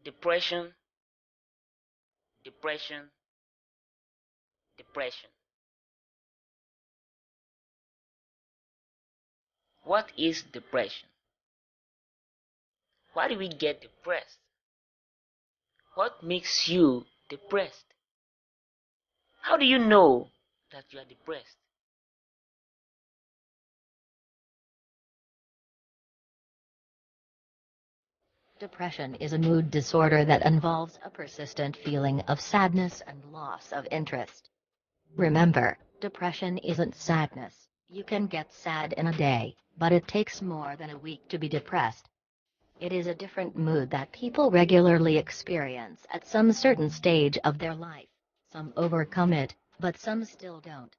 Depression, depression, depression. What is depression? Why do we get depressed? What makes you depressed? How do you know that you are depressed? Depression is a mood disorder that involves a persistent feeling of sadness and loss of interest. Remember, depression isn't sadness. You can get sad in a day, but it takes more than a week to be depressed. It is a different mood that people regularly experience at some certain stage of their life. Some overcome it, but some still don't.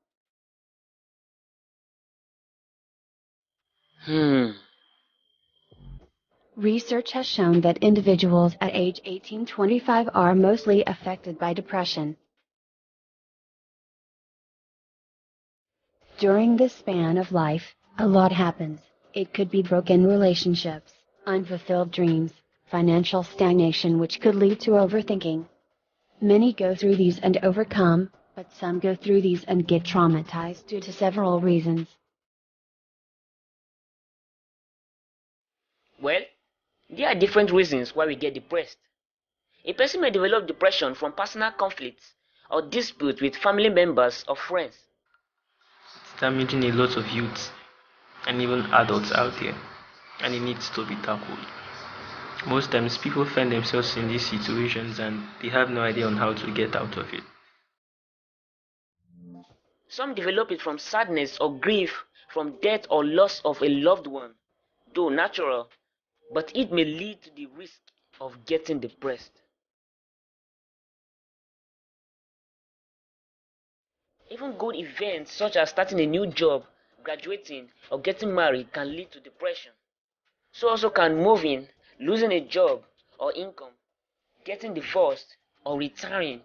Research has shown that individuals at age 18-25 are mostly affected by depression. During this span of life, a lot happens. It could be broken relationships, unfulfilled dreams, financial stagnation, which could lead to overthinking. Many go through these and overcome, but some go through these and get traumatized due to several reasons. Well, there are different reasons why we get depressed. A person may develop depression from personal conflicts or disputes with family members or friends. It's damaging a lot of youths and even adults out there, and it needs to be tackled. Most times people find themselves in these situations and they have no idea on how to get out of it. Some develop it from sadness or grief from death or loss of a loved one, though natural, but it may lead to the risk of getting depressed. Even good events such as starting a new job, graduating, or getting married can lead to depression. So also can moving, losing a job or income, getting divorced, or retiring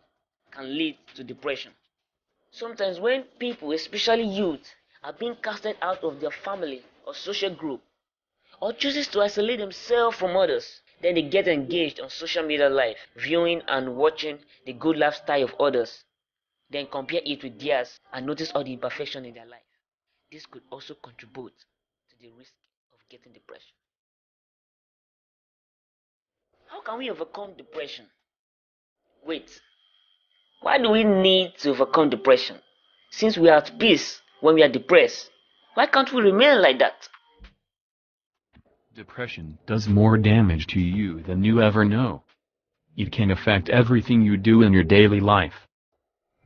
can lead to depression. Sometimes when people, especially youth, are being casted out of their family or social group, or chooses to isolate themselves from others, then they get engaged on social media life, viewing and watching the good lifestyle of others, then compare it with theirs and notice all the imperfection in their life. This could also contribute to the risk of getting depression. How can we overcome depression? Wait, why do we need to overcome depression? Since we are at peace when we are depressed, why can't we remain like that? Depression does more damage to you than you ever know. It can affect everything you do in your daily life.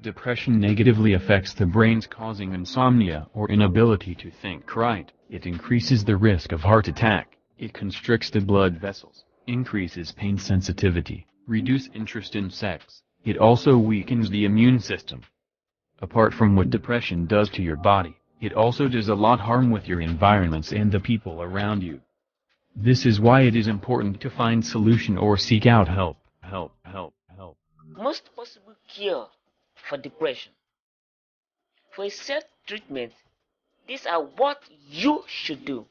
Depression negatively affects the brains, causing insomnia or inability to think right. It increases the risk of heart attack. It constricts the blood vessels, increases pain sensitivity, reduces interest in sex. It also weakens the immune system. Apart from what depression does to your body, it also does a lot harm with your environments and the people around you. This is why it is important to find solution or seek out help. Most possible cure for depression. For a self-treatment, these are what you should do.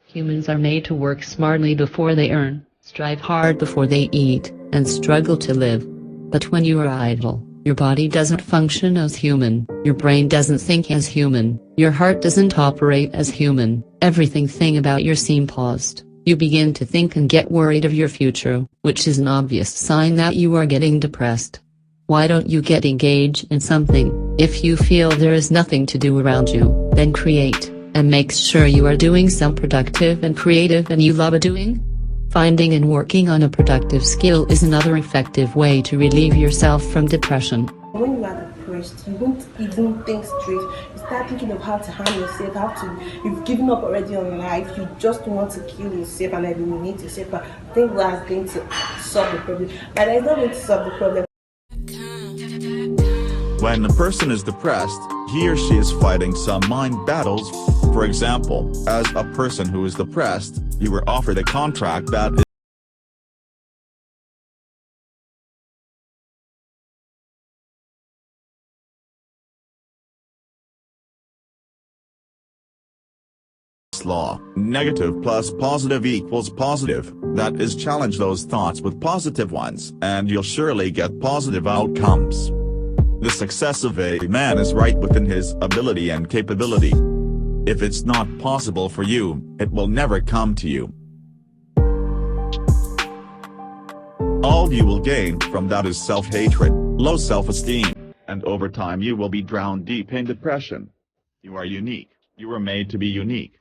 Humans are made to work smartly before they earn, strive hard before they eat, and struggle to live. But when you are idle, your body doesn't function as human, your brain doesn't think as human, your heart doesn't operate as human, everything about you seems paused. You begin to think and get worried of your future, which is an obvious sign that you are getting depressed. Why don't you get engaged in something? If you feel there is nothing to do around you, then create, and make sure you are doing some productive and creative and you love doing. Finding and working on a productive skill is another effective way to relieve yourself from depression. When you are depressed, you don't even think straight. You start thinking of how to harm yourself, you've given up already on life, you just want to kill yourself and eliminate yourself. But think that's going to solve the problem. But it's not going to solve the problem. When a person is depressed, he or she is fighting some mind battles. For example, as a person who is depressed, you were offered a contract that is law. Negative plus positive equals positive. That is, challenge those thoughts with positive ones, and you'll surely get positive outcomes. The success of a man is right within his ability and capability. If it's not possible for you, it will never come to you. All you will gain from that is self-hatred, low self-esteem, and over time you will be drowned deep in depression. You are unique. You were made to be unique.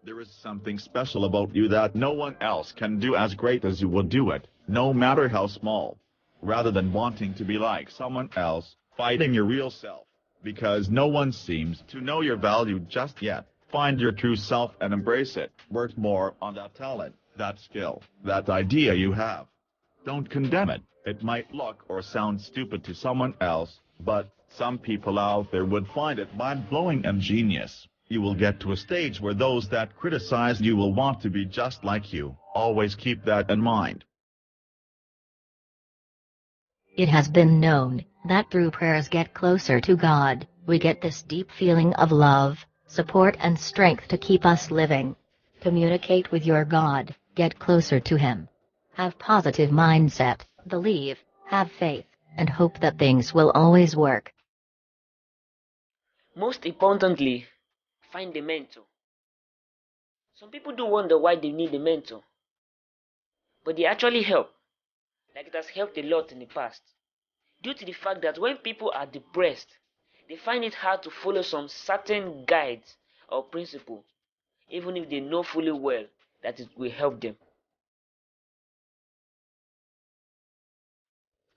There is something special about you that no one else can do as great as you will do it, no matter how small. Rather than wanting to be like someone else, fighting your real self, because no one seems to know your value just yet, find your true self and embrace it. Work more on that talent, that skill, that idea you have. Don't condemn it. It might look or sound stupid to someone else, but some people out there would find it mind-blowing and genius. You will get to a stage where those that criticize you will want to be just like you. Always keep that in mind. It has been known that through prayers get closer to God, we get this deep feeling of love, support and strength to keep us living. Communicate with your God, get closer to Him. Have positive mindset, believe, have faith, and hope that things will always work. Most importantly, find a mentor. Some people do wonder why they need a mentor, but they actually help, like it has helped a lot in the past, due to the fact that when people are depressed, they find it hard to follow some certain guides or principles, even if they know fully well that it will help them.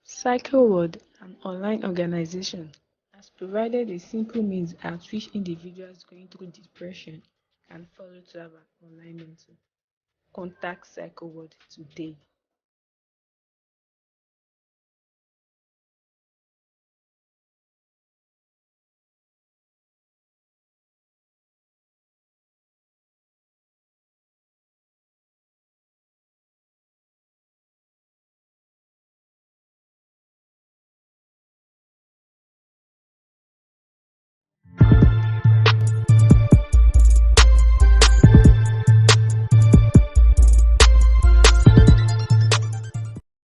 CycleWorld, an online organization, has provided a simple means at which individuals going through depression can follow to have an online mentor. Contact CycleWorld today.